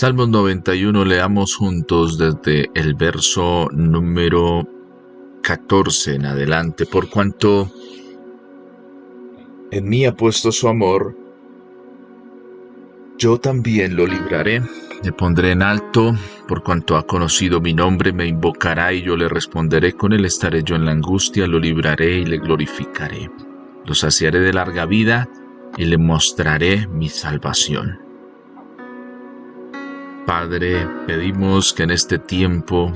Salmos 91, leamos juntos desde el verso número 14 en adelante. Por cuanto en mí ha puesto su amor, yo también lo libraré, le pondré en alto, por cuanto ha conocido mi nombre, me invocará y yo le responderé, con él estaré yo en la angustia, lo libraré y le glorificaré. Lo saciaré de larga vida y le mostraré mi salvación. Padre, pedimos que en este tiempo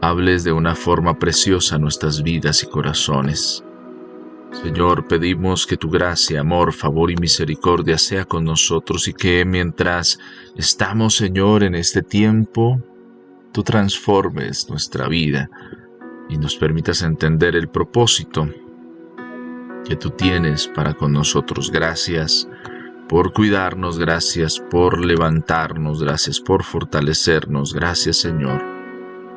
hables de una forma preciosa a nuestras vidas y corazones. Señor, pedimos que tu gracia, amor, favor y misericordia sea con nosotros y que mientras estamos, Señor, en este tiempo, tú transformes nuestra vida y nos permitas entender el propósito que tú tienes para con nosotros. Gracias por cuidarnos, gracias por levantarnos, gracias por fortalecernos, gracias, Señor,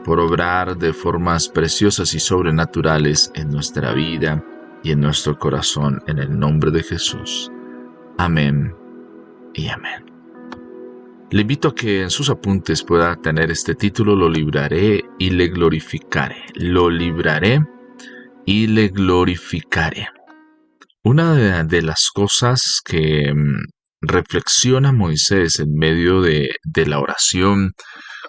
por obrar de formas preciosas y sobrenaturales en nuestra vida y en nuestro corazón, en el nombre de Jesús. Amén y amén. Le invito a que en sus apuntes pueda tener este título: Lo libraré y le glorificaré. Lo libraré y le glorificaré. Una de las cosas que reflexiona Moisés en medio de la oración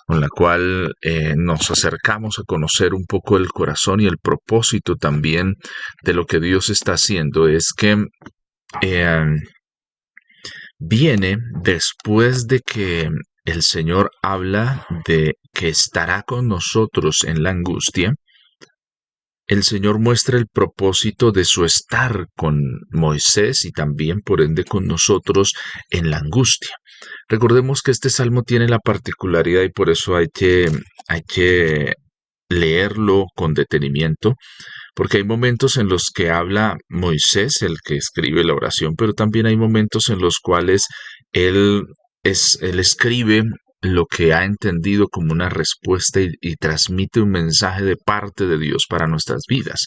con la cual nos acercamos a conocer un poco el corazón y el propósito también de lo que Dios está haciendo, es que viene después de que el Señor habla de que estará con nosotros en la angustia. El Señor muestra el propósito de su estar con Moisés y también por ende con nosotros en la angustia. Recordemos que este salmo tiene la particularidad, y por eso hay que leerlo con detenimiento, porque hay momentos en los que habla Moisés, el que escribe la oración, pero también hay momentos en los cuales él escribe lo que ha entendido como una respuesta y transmite un mensaje de parte de Dios para nuestras vidas.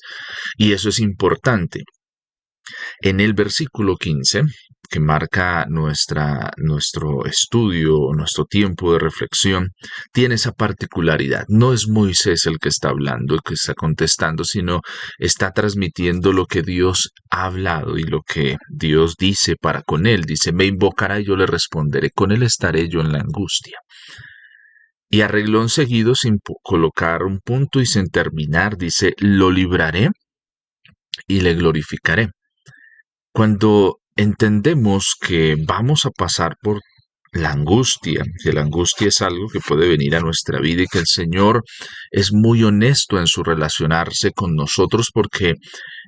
Y eso es importante. En el versículo 15, que marca nuestro estudio, nuestro tiempo de reflexión, tiene esa particularidad. No es Moisés el que está hablando, el que está contestando, sino está transmitiendo lo que Dios ha hablado y lo que Dios dice para con él. Dice: me invocará y yo le responderé, con él estaré yo en la angustia. Y a renglón seguido, sin colocar un punto y sin terminar, dice: lo libraré y le glorificaré. Cuando entendemos que vamos a pasar por la angustia, que la angustia es algo que puede venir a nuestra vida y que el Señor es muy honesto en su relacionarse con nosotros, porque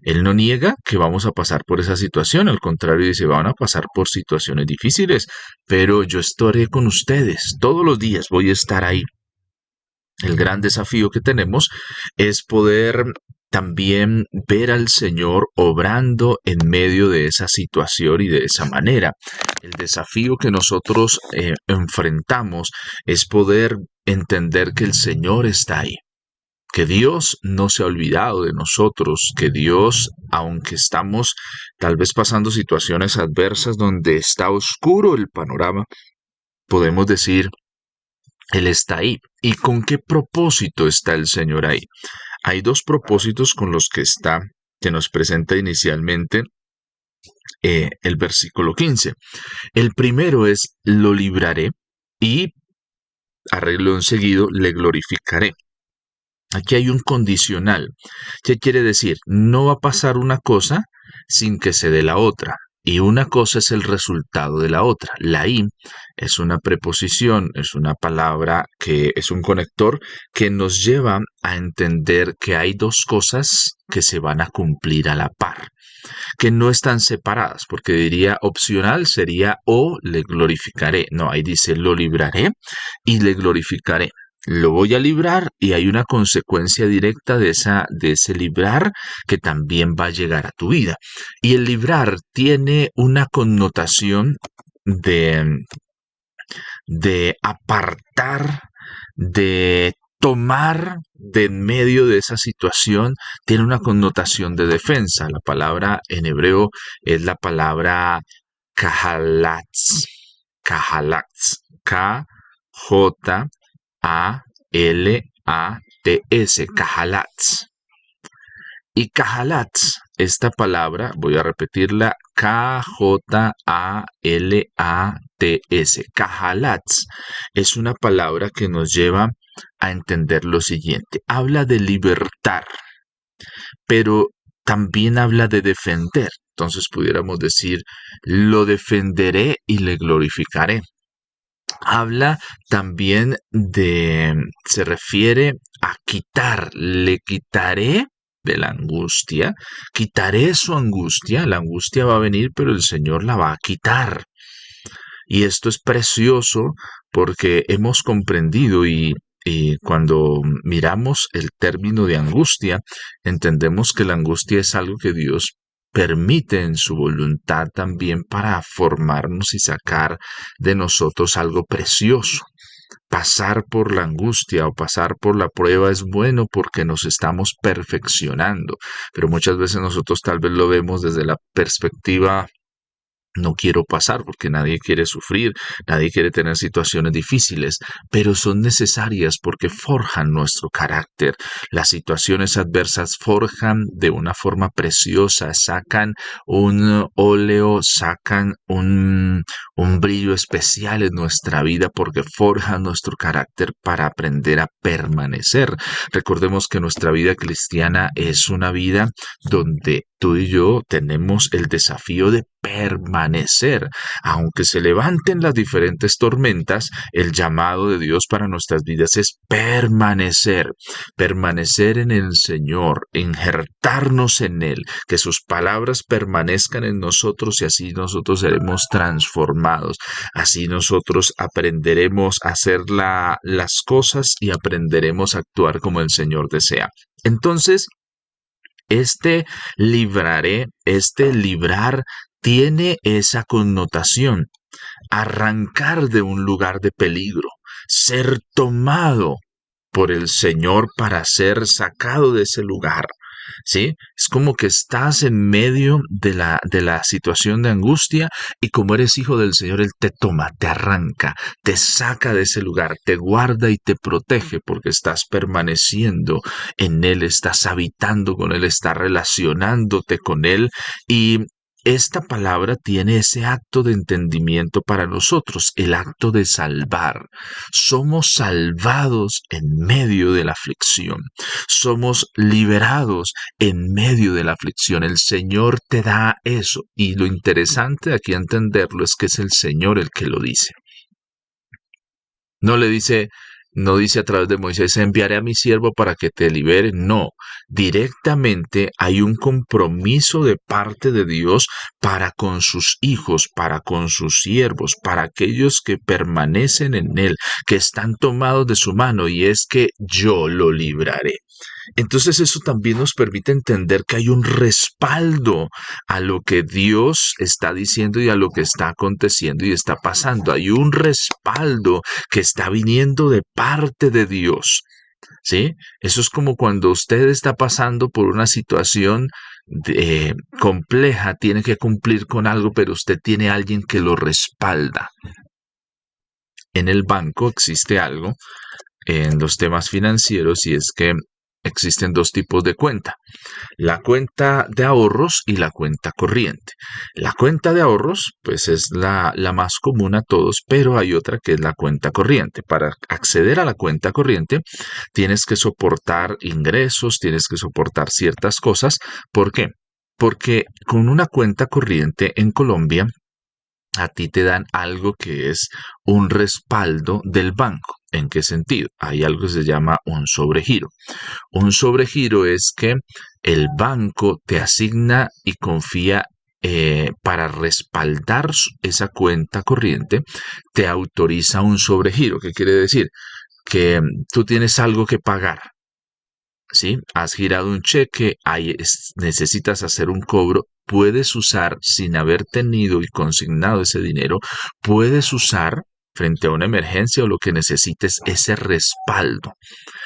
Él no niega que vamos a pasar por esa situación, al contrario, dice: van a pasar por situaciones difíciles, pero yo estaré con ustedes, todos los días voy a estar ahí. El gran desafío que tenemos es poder también ver al Señor obrando en medio de esa situación y de esa manera. El desafío que nosotros enfrentamos es poder entender que el Señor está ahí, que Dios no se ha olvidado de nosotros, que Dios, aunque estamos tal vez pasando situaciones adversas donde está oscuro el panorama, podemos decir: Él está ahí. ¿Y con qué propósito está el Señor ahí? Hay dos propósitos con los que nos presenta inicialmente el versículo 15. El primero es: lo libraré, y arreglo enseguido, le glorificaré. Aquí hay un condicional. ¿Qué quiere decir? No va a pasar una cosa sin que se dé la otra. Y una cosa es el resultado de la otra. La I es una preposición, es una palabra que es un conector que nos lleva a entender que hay dos cosas que se van a cumplir a la par, que no están separadas, porque diría opcional sería o le glorificaré. No, ahí dice: lo libraré y le glorificaré. Lo voy a librar y hay una consecuencia directa de ese librar que también va a llegar a tu vida. Y el librar tiene una connotación de apartar, de tomar de en medio de esa situación. Tiene una connotación de defensa. La palabra en hebreo es la palabra kahalatz. Kahalatz. K-J-A-L-A-T-S, Kahalats. Y Kahalats, esta palabra, voy a repetirla, K-J-A-L-A-T-S. Kahalats es una palabra que nos lleva a entender lo siguiente. Habla de libertar, pero también habla de defender. Entonces pudiéramos decir, lo defenderé y le glorificaré. Habla también se refiere a quitar, le quitaré de la angustia, quitaré su angustia, la angustia va a venir, pero el Señor la va a quitar. Y esto es precioso porque hemos comprendido y cuando miramos el término de angustia, entendemos que la angustia es algo que Dios permite en su voluntad también para formarnos y sacar de nosotros algo precioso. Pasar por la angustia o pasar por la prueba es bueno porque nos estamos perfeccionando, pero muchas veces nosotros tal vez lo vemos desde la perspectiva no quiero pasar porque nadie quiere sufrir, nadie quiere tener situaciones difíciles, pero son necesarias porque forjan nuestro carácter. Las situaciones adversas forjan de una forma preciosa, sacan un óleo, sacan un brillo especial en nuestra vida porque forjan nuestro carácter para aprender a permanecer. Recordemos que nuestra vida cristiana es una vida donde tú y yo tenemos el desafío de permanecer. Aunque se levanten las diferentes tormentas, el llamado de Dios para nuestras vidas es permanecer, permanecer en el Señor, injertarnos en Él, que sus palabras permanezcan en nosotros y así nosotros seremos transformados. Así nosotros aprenderemos a hacer las cosas y aprenderemos a actuar como el Señor desea. Entonces, este librar tiene esa connotación, arrancar de un lugar de peligro, ser tomado por el Señor para ser sacado de ese lugar. ¿Sí? Es como que estás en medio de la situación de angustia y como eres hijo del Señor, Él te toma, te arranca, te saca de ese lugar, te guarda y te protege porque estás permaneciendo en Él, estás habitando con Él, estás relacionándote con Él y esta palabra tiene ese acto de entendimiento para nosotros, el acto de salvar. Somos salvados en medio de la aflicción. Somos liberados en medio de la aflicción. El Señor te da eso. Y lo interesante aquí a entenderlo es que es el Señor el que lo dice. No le dice, no dice a través de Moisés, enviaré a mi siervo para que te libere. No, directamente hay un compromiso de parte de Dios para con sus hijos, para con sus siervos, para aquellos que permanecen en Él, que están tomados de su mano, y es que yo lo libraré. Entonces eso también nos permite entender que hay un respaldo a lo que Dios está diciendo y a lo que está aconteciendo y está pasando. Hay un respaldo que está viniendo de parte de Dios. ¿Sí? Eso es como cuando usted está pasando por una situación compleja, tiene que cumplir con algo, pero usted tiene a alguien que lo respalda. En el banco existe algo en los temas financieros y es que existen dos tipos de cuenta, la cuenta de ahorros y la cuenta corriente. La cuenta de ahorros pues es la más común a todos, pero hay otra que es la cuenta corriente. Para acceder a la cuenta corriente tienes que soportar ingresos, tienes que soportar ciertas cosas. ¿Por qué? Porque con una cuenta corriente en Colombia a ti te dan algo que es un respaldo del banco. ¿En qué sentido? Hay algo que se llama un sobregiro. Un sobregiro es que el banco te asigna y confía para respaldar esa cuenta corriente, te autoriza un sobregiro. ¿Qué quiere decir? Que tú tienes algo que pagar. ¿Sí? Has girado un cheque, necesitas hacer un cobro, puedes usar, sin haber tenido y consignado ese dinero, puedes usar frente a una emergencia o lo que necesites ese respaldo.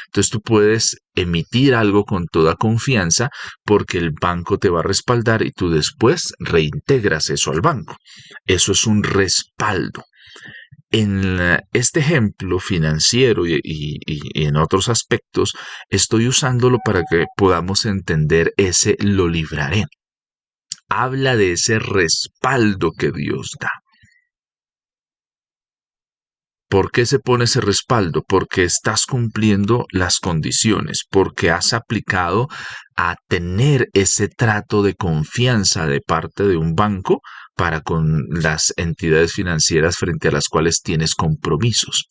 Entonces tú puedes emitir algo con toda confianza porque el banco te va a respaldar y tú después reintegras eso al banco. Eso es un respaldo. este ejemplo financiero y en otros aspectos, estoy usándolo para que podamos entender ese lo libraré. Habla de ese respaldo que Dios da. ¿Por qué se pone ese respaldo? Porque estás cumpliendo las condiciones, porque has aplicado a tener ese trato de confianza de parte de un banco para con las entidades financieras frente a las cuales tienes compromisos.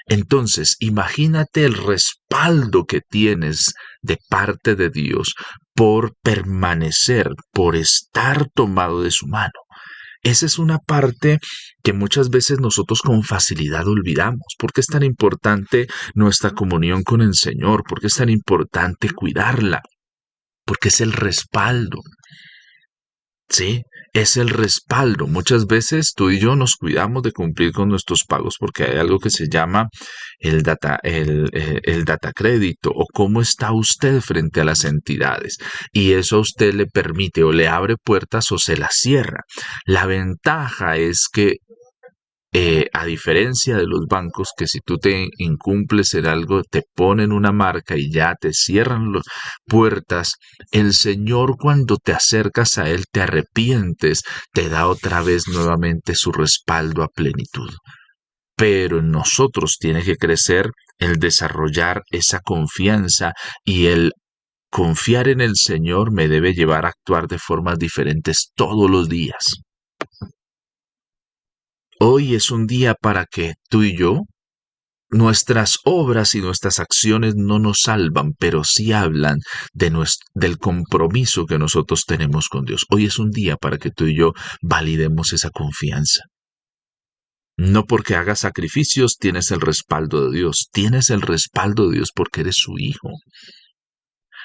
Entonces, imagínate el respaldo que tienes de parte de Dios por permanecer, por estar tomado de su mano. Esa es una parte que muchas veces nosotros con facilidad olvidamos. ¿Por qué es tan importante nuestra comunión con el Señor? ¿Por qué es tan importante cuidarla? Porque es el respaldo. Sí, es el respaldo. Muchas veces tú y yo nos cuidamos de cumplir con nuestros pagos porque hay algo que se llama el data crédito o cómo está usted frente a las entidades. Y eso a usted le permite o le abre puertas o se las cierra. La ventaja es que a diferencia de los bancos que si tú te incumples en algo te ponen una marca y ya te cierran las puertas, el Señor cuando te acercas a Él te arrepientes, te da otra vez nuevamente su respaldo a plenitud. Pero en nosotros tiene que crecer el desarrollar esa confianza y el confiar en el Señor me debe llevar a actuar de formas diferentes todos los días. Hoy es un día para que tú y yo, nuestras obras y nuestras acciones no nos salvan, pero sí hablan del compromiso que nosotros tenemos con Dios. Hoy es un día para que tú y yo validemos esa confianza. No porque hagas sacrificios tienes el respaldo de Dios, tienes el respaldo de Dios porque eres su hijo.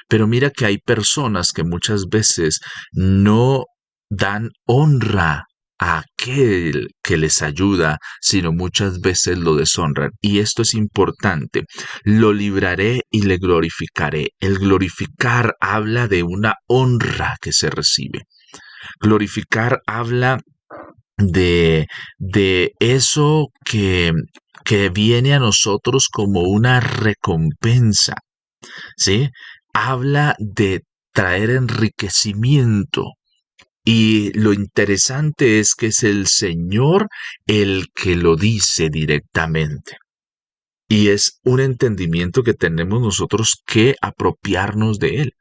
Pero mira que hay personas que muchas veces no dan honra a aquel que les ayuda, sino muchas veces lo deshonran. Y esto es importante. Lo libraré y le glorificaré. El glorificar habla de una honra que se recibe. Glorificar habla de eso que viene a nosotros como una recompensa. ¿Sí? Habla de traer enriquecimiento. Y lo interesante es que es el Señor el que lo dice directamente. Y es un entendimiento que tenemos nosotros que apropiarnos de él.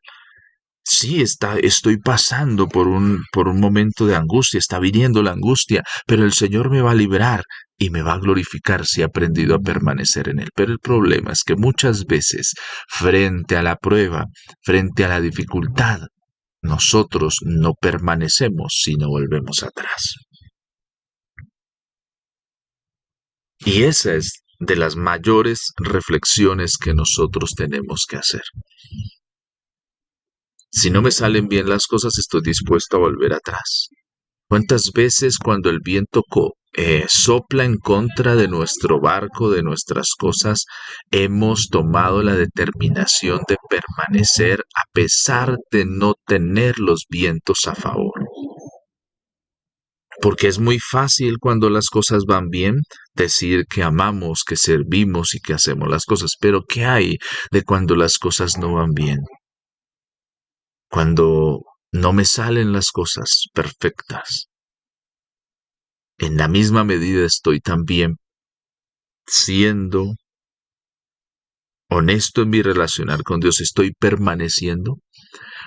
Sí, estoy pasando por un momento de angustia, está viniendo la angustia, pero el Señor me va a librar y me va a glorificar si he aprendido a permanecer en Él. Pero el problema es que muchas veces, frente a la prueba, frente a la dificultad, nosotros no permanecemos, sino volvemos atrás. Y esa es de las mayores reflexiones que nosotros tenemos que hacer. Si no me salen bien las cosas, estoy dispuesto a volver atrás. ¿Cuántas veces cuando el viento sopla en contra de nuestro barco, de nuestras cosas, hemos tomado la determinación de permanecer a pesar de no tener los vientos a favor? Porque es muy fácil cuando las cosas van bien decir que amamos, que servimos y que hacemos las cosas, pero ¿qué hay de cuando las cosas no van bien? Cuando no me salen las cosas perfectas. En la misma medida estoy también siendo honesto en mi relacionar con Dios, estoy permaneciendo.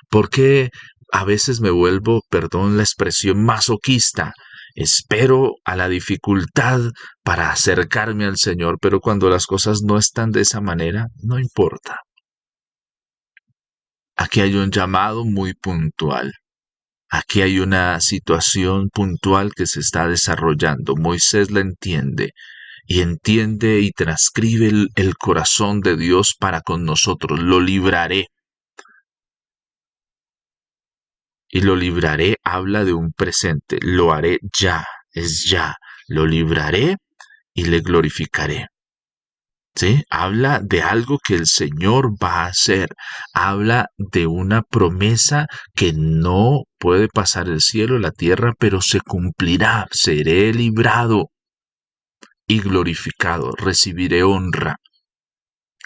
Porque a veces me vuelvo, perdón la expresión, masoquista. Espero a la dificultad para acercarme al Señor, pero cuando las cosas no están de esa manera, no importa. Aquí hay un llamado muy puntual. Aquí hay una situación puntual que se está desarrollando. Moisés la entiende y entiende y transcribe el corazón de Dios para con nosotros. Lo libraré. Y lo libraré habla de un presente. Lo haré ya, es ya. Lo libraré y le glorificaré. ¿Sí? Habla de algo que el Señor va a hacer. Habla de una promesa que no puede pasar el cielo y la tierra, pero se cumplirá. Seré librado. y glorificado, recibiré honra.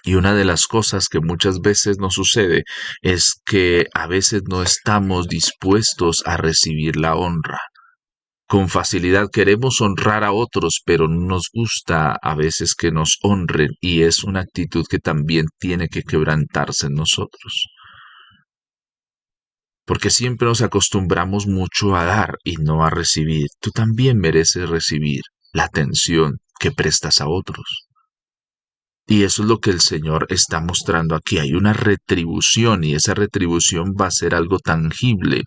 Y una de las cosas que muchas veces nos sucede es que a veces no estamos dispuestos a recibir la honra. Con facilidad queremos honrar a otros, pero no nos gusta a veces que nos honren, y es una actitud que también tiene que quebrantarse en nosotros. Porque siempre nos acostumbramos mucho a dar y no a recibir. Tú también mereces recibir la atención que prestas a otros. Y eso es lo que el Señor está mostrando aquí. Hay una retribución y esa retribución va a ser algo tangible.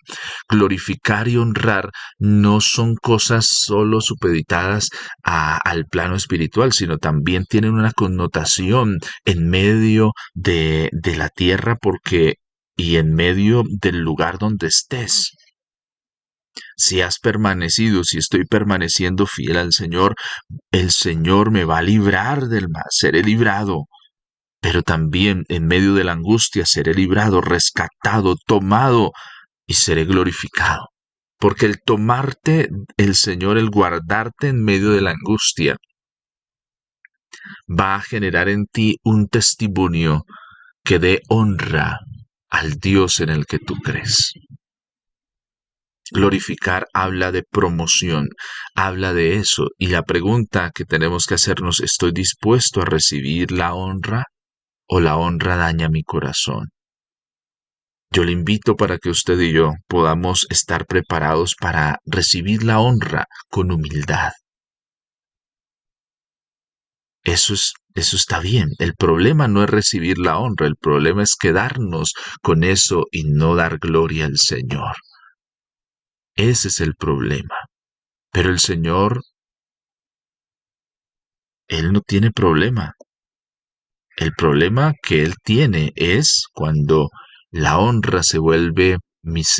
Glorificar y honrar no son cosas solo supeditadas al plano espiritual, sino también tienen una connotación en medio de la tierra y en medio del lugar donde estés. Si has permanecido, si estoy permaneciendo fiel al Señor, el Señor me va a librar del mal, seré librado. Pero también en medio de la angustia seré librado, rescatado, tomado y seré glorificado. Porque el tomarte el Señor, el guardarte en medio de la angustia, va a generar en ti un testimonio que dé honra al Dios en el que tú crees. Glorificar habla de promoción, habla de eso. Y la pregunta que tenemos que hacernos, ¿estoy dispuesto a recibir la honra o la honra daña mi corazón? Yo le invito para que usted y yo podamos estar preparados para recibir la honra con humildad. Eso está bien. El problema no es recibir la honra, el problema es quedarnos con eso y no dar gloria al Señor. Ese es el problema. Pero el Señor, Él no tiene problema. El problema que Él tiene es cuando la honra se vuelve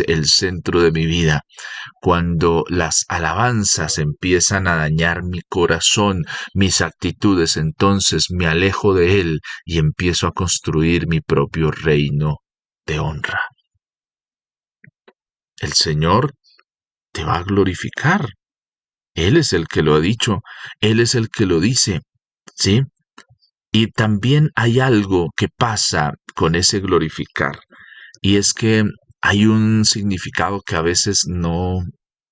el centro de mi vida, cuando las alabanzas empiezan a dañar mi corazón, mis actitudes, entonces me alejo de Él y empiezo a construir mi propio reino de honra. El Señor te va a glorificar. Él es el que lo ha dicho, Él es el que lo dice, ¿sí? Y también hay algo que pasa con ese glorificar, y es que hay un significado que a veces no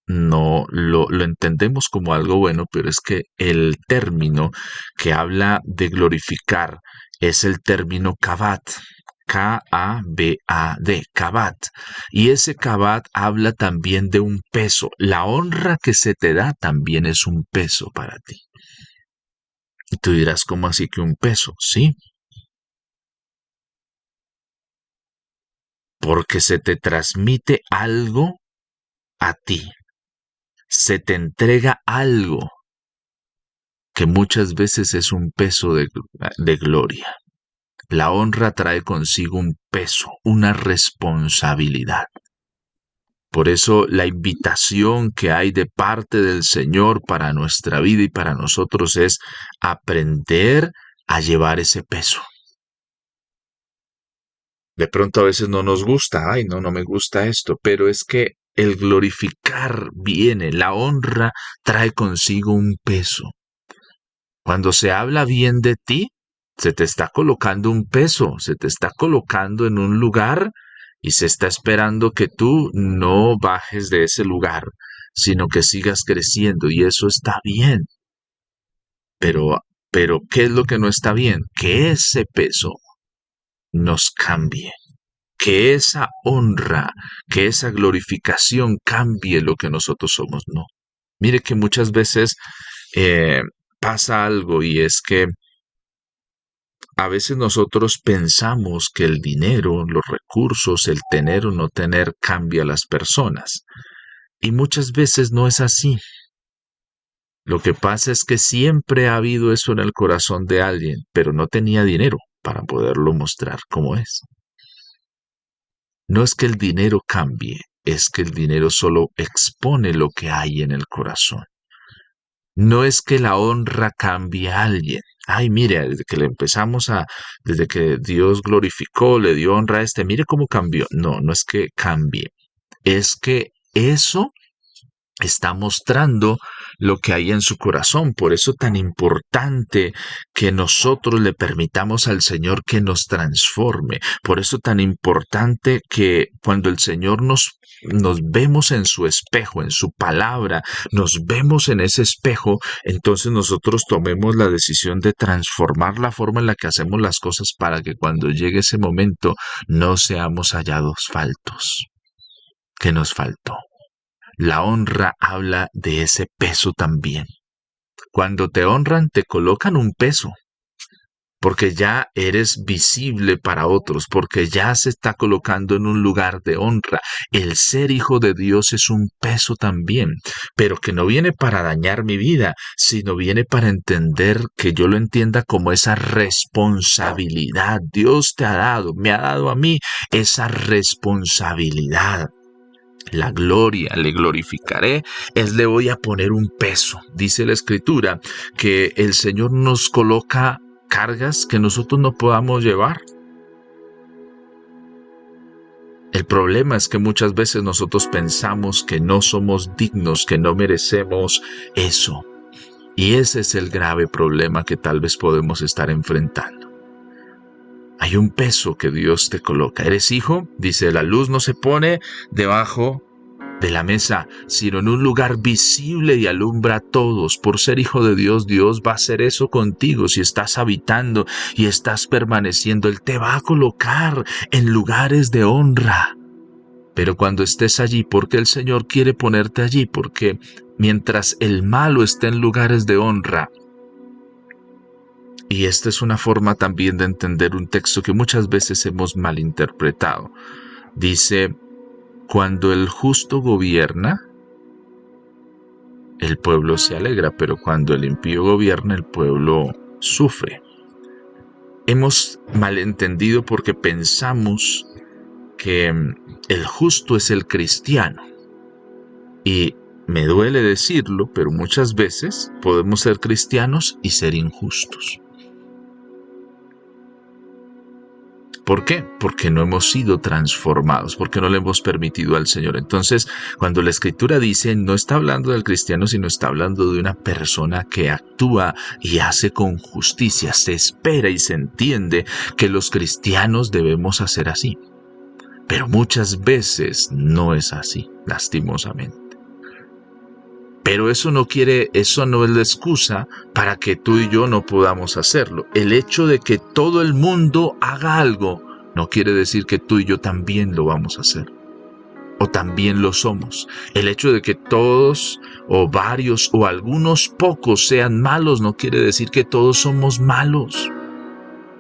lo entendemos como algo bueno, pero es que el término que habla de glorificar es el término kabat, K-A-B-A-D, kabat. Y ese kabat habla también de un peso. La honra que se te da también es un peso para ti. Y tú dirás, ¿cómo así que un peso? Sí, porque se te transmite algo a ti. Se te entrega algo que muchas veces es un peso de gloria. La honra trae consigo un peso, una responsabilidad. Por eso la invitación que hay de parte del Señor para nuestra vida y para nosotros es aprender a llevar ese peso. De pronto a veces no nos gusta, ay, no me gusta esto, pero es que el glorificar viene, la honra trae consigo un peso. Cuando se habla bien de ti, se te está colocando un peso, se te está colocando en un lugar y se está esperando que tú no bajes de ese lugar, sino que sigas creciendo y eso está bien. Pero, ¿qué es lo que no está bien? Que ese peso nos cambie. Que esa honra, que esa glorificación cambie lo que nosotros somos, no. Mire que muchas veces pasa algo y es que a veces nosotros pensamos que el dinero, los recursos, el tener o no tener cambia a las personas. Y muchas veces no es así. Lo que pasa es que siempre ha habido eso en el corazón de alguien, pero no tenía dinero para poderlo mostrar como es. No es que el dinero cambie, es que el dinero solo expone lo que hay en el corazón. No es que la honra cambie a alguien. Ay, mire, desde que Dios glorificó, le dio honra a mire cómo cambió. No, no es que cambie. Es que eso está mostrando lo que hay en su corazón. Por eso tan importante que nosotros le permitamos al Señor que nos transforme. Por eso tan importante que cuando el Señor nos vemos en su espejo, en su palabra, nos vemos en ese espejo, entonces nosotros tomemos la decisión de transformar la forma en la que hacemos las cosas para que cuando llegue ese momento no seamos hallados faltos. ¿Qué nos faltó? La honra habla de ese peso también. Cuando te honran, te colocan un peso, porque ya eres visible para otros, porque ya se está colocando en un lugar de honra. El ser hijo de Dios es un peso también, pero que no viene para dañar mi vida, sino viene para entender que yo lo entienda como esa responsabilidad. Dios te ha dado, me ha dado a mí esa responsabilidad. La gloria, le glorificaré, le voy a poner un peso. Dice la Escritura que el Señor nos coloca cargas que nosotros no podamos llevar. El problema es que muchas veces nosotros pensamos que no somos dignos, que no merecemos eso. Y ese es el grave problema que tal vez podemos estar enfrentando. Hay un peso que Dios te coloca. ¿Eres hijo? Dice, la luz no se pone debajo de la mesa, sino en un lugar visible y alumbra a todos. Por ser hijo de Dios, Dios va a hacer eso contigo. Si estás habitando y estás permaneciendo, Él te va a colocar en lugares de honra. Pero cuando estés allí, porque el Señor quiere ponerte allí, porque mientras el malo esté en lugares de honra, y esta es una forma también de entender un texto que muchas veces hemos malinterpretado. Dice, cuando el justo gobierna, el pueblo se alegra, pero cuando el impío gobierna, el pueblo sufre. Hemos malentendido porque pensamos que el justo es el cristiano. Y me duele decirlo, pero muchas veces podemos ser cristianos y ser injustos. ¿Por qué? Porque no hemos sido transformados, porque no le hemos permitido al Señor. Entonces, cuando la Escritura dice, no está hablando del cristiano, sino está hablando de una persona que actúa y hace con justicia. Se espera y se entiende que los cristianos debemos hacer así. Pero muchas veces no es así, lastimosamente. Pero eso no es la excusa para que tú y yo no podamos hacerlo. El hecho de que todo el mundo haga algo no quiere decir que tú y yo también lo vamos a hacer. O también lo somos. El hecho de que todos o varios o algunos pocos sean malos no quiere decir que todos somos malos.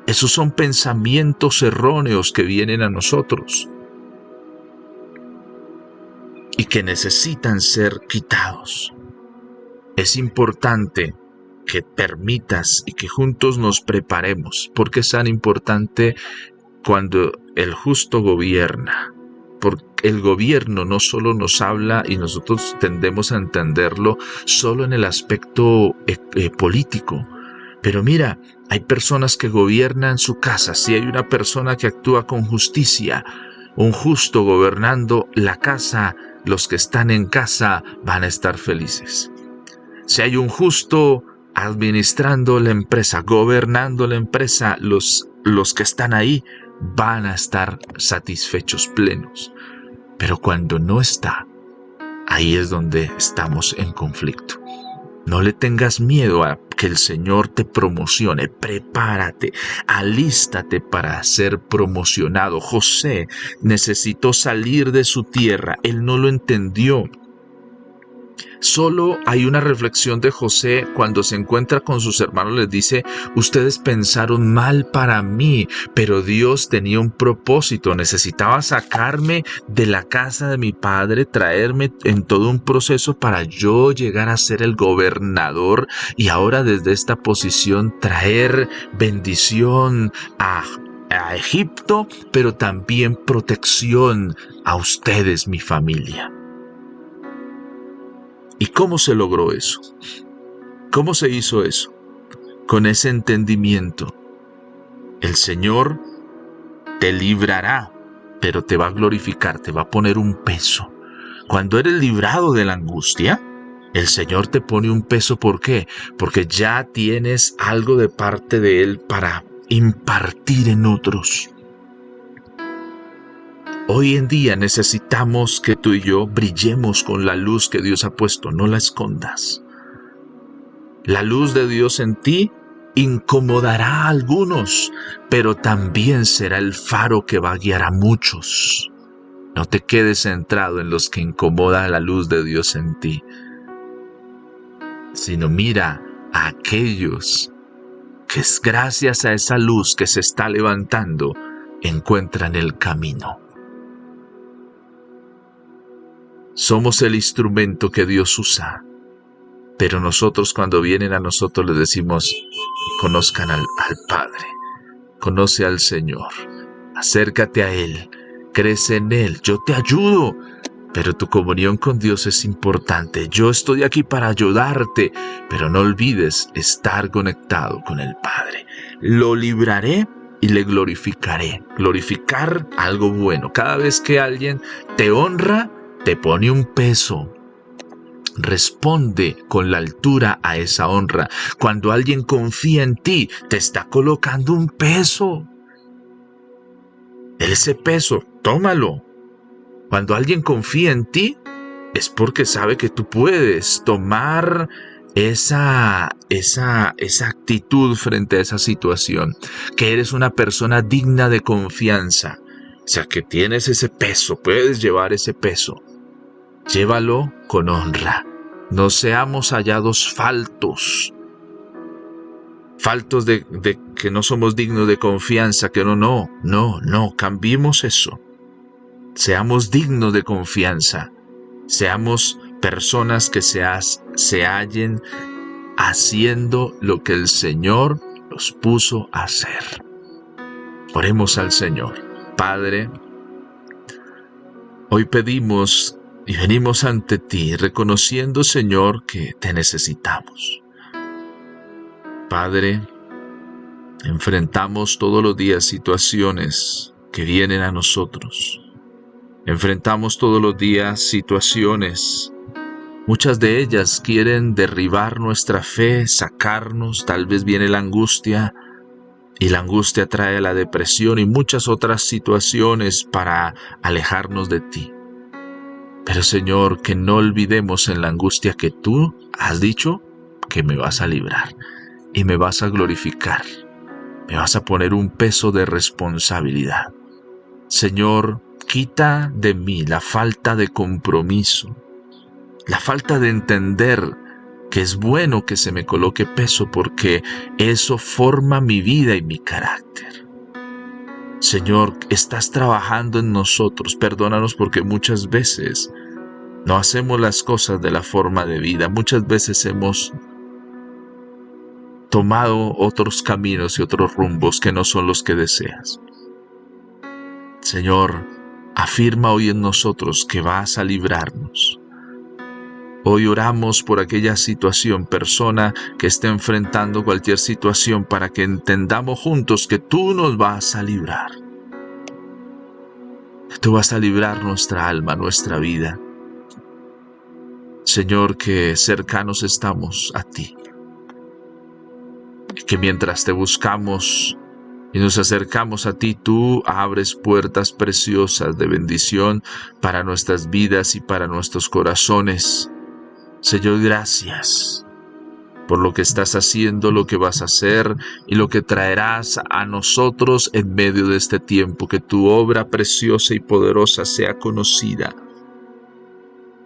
Esos son pensamientos erróneos que vienen a nosotros y que necesitan ser quitados. Es importante que permitas y que juntos nos preparemos, porque es tan importante cuando el justo gobierna, porque el gobierno no solo nos habla y nosotros tendemos a entenderlo solo en el aspecto político. Pero mira, hay personas que gobiernan su casa. Si hay una persona que actúa con justicia, un justo gobernando la casa, los que están en casa van a estar felices. Si hay un justo administrando la empresa, gobernando la empresa, los que están ahí van a estar satisfechos, plenos. Pero cuando no está, ahí es donde estamos en conflicto. No le tengas miedo a que el Señor te promocione. Prepárate, alístate para ser promocionado. José necesitó salir de su tierra. Él no lo entendió. Solo hay una reflexión de José cuando se encuentra con sus hermanos. Les dice, ustedes pensaron mal para mí, pero Dios tenía un propósito. Necesitaba sacarme de la casa de mi padre, traerme en todo un proceso para yo llegar a ser el gobernador y ahora desde esta posición traer bendición a Egipto, pero también protección a ustedes, mi familia. ¿Y cómo se logró eso? ¿Cómo se hizo eso? Con ese entendimiento. El Señor te librará, pero te va a glorificar, te va a poner un peso. Cuando eres librado de la angustia, El Señor te pone un peso, ¿por qué? Porque ya tienes algo de parte de Él para impartir en otros. Hoy en día necesitamos que tú y yo brillemos con la luz que Dios ha puesto, no la escondas. La luz de Dios en ti incomodará a algunos, pero también será el faro que va a guiar a muchos. No te quedes centrado en los que incomoda la luz de Dios en ti, sino mira a aquellos que es gracias a esa luz que se está levantando, encuentran el camino. Somos el instrumento que Dios usa, pero nosotros cuando vienen a nosotros les decimos, conozcan al Padre, conoce al Señor, acércate a Él, crece en Él, yo te ayudo, pero tu comunión con Dios es importante. Yo estoy aquí para ayudarte, pero no olvides estar conectado con el Padre. Lo libraré y le glorificaré. Glorificar algo bueno. Cada vez que alguien te honra, te pone un peso. Responde con la altura a esa honra. Cuando alguien confía en ti, te está colocando un peso. Ese peso, tómalo. Cuando alguien confía en ti, es porque sabe que tú puedes tomar esa actitud frente a esa situación, que eres una persona digna de confianza. O sea, que tienes ese peso, puedes llevar ese peso. Llévalo con honra. No seamos hallados faltos de que no somos dignos de confianza, que no, cambiemos eso. Seamos dignos de confianza. Seamos personas que se hallen haciendo lo que el Señor los puso a hacer. Oremos al Señor. Padre, hoy pedimos y venimos ante ti reconociendo, Señor, que te necesitamos. Padre, enfrentamos todos los días situaciones que vienen a nosotros. Enfrentamos todos los días situaciones. Muchas de ellas quieren derribar nuestra fe, sacarnos. Tal vez viene la angustia y la angustia trae la depresión y muchas otras situaciones para alejarnos de ti. Pero Señor, que no olvidemos en la angustia que tú has dicho que me vas a librar y me vas a glorificar. Me vas a poner un peso de responsabilidad. Señor, quita de mí la falta de compromiso, la falta de entender que es bueno que se me coloque peso porque eso forma mi vida y mi carácter. Señor, estás trabajando en nosotros, perdónanos porque muchas veces no hacemos las cosas de la forma de vida, muchas veces hemos tomado otros caminos y otros rumbos que no son los que deseas. Señor, afirma hoy en nosotros que vas a librarnos. Hoy oramos por aquella situación, persona que esté enfrentando cualquier situación, para que entendamos juntos que tú nos vas a librar. Que tú vas a librar nuestra alma, nuestra vida. Señor, que cercanos estamos a ti. Que mientras te buscamos y nos acercamos a ti, tú abres puertas preciosas de bendición para nuestras vidas y para nuestros corazones. Señor, gracias por lo que estás haciendo, lo que vas a hacer y lo que traerás a nosotros en medio de este tiempo. Que tu obra preciosa y poderosa sea conocida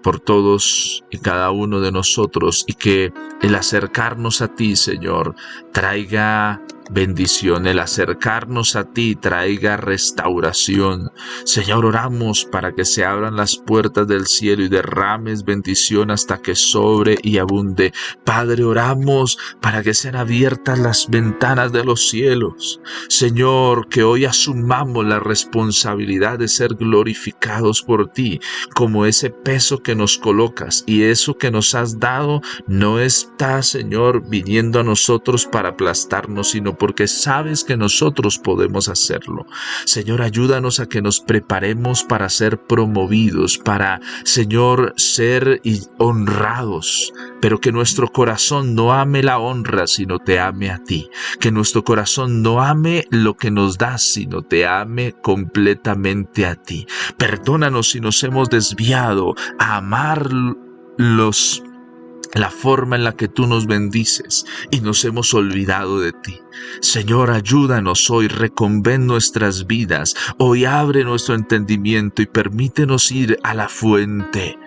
por todos y cada uno de nosotros, y que el acercarnos a ti, Señor, traiga bendición, el acercarnos a ti traiga restauración. Señor, oramos para que se abran las puertas del cielo y derrames bendición hasta que sobre y abunde. Padre, oramos para que sean abiertas las ventanas de los cielos. Señor, que hoy asumamos la responsabilidad de ser glorificados por ti, como ese peso que nos colocas, y eso que nos has dado no está, Señor, viniendo a nosotros para aplastarnos, sino porque sabes que nosotros podemos hacerlo. Señor, ayúdanos a que nos preparemos para ser promovidos, para, Señor, ser honrados, pero que nuestro corazón no ame la honra, sino te ame a ti. Que nuestro corazón no ame lo que nos das, sino te ame completamente a ti. Perdónanos si nos hemos desviado a amar la forma en la que tú nos bendices y nos hemos olvidado de ti. Señor, ayúdanos hoy, reconven nuestras vidas. Hoy abre nuestro entendimiento y permítenos ir a la fuente.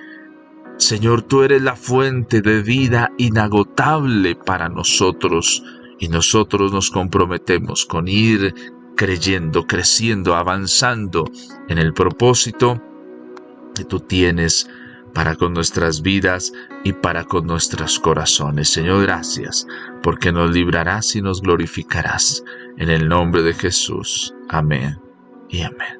Señor, tú eres la fuente de vida inagotable para nosotros y nosotros nos comprometemos con ir creyendo, creciendo, avanzando en el propósito que tú tienes para con nuestras vidas y para con nuestros corazones. Señor, gracias, porque nos librarás y nos glorificarás. En el nombre de Jesús. Amén y amén.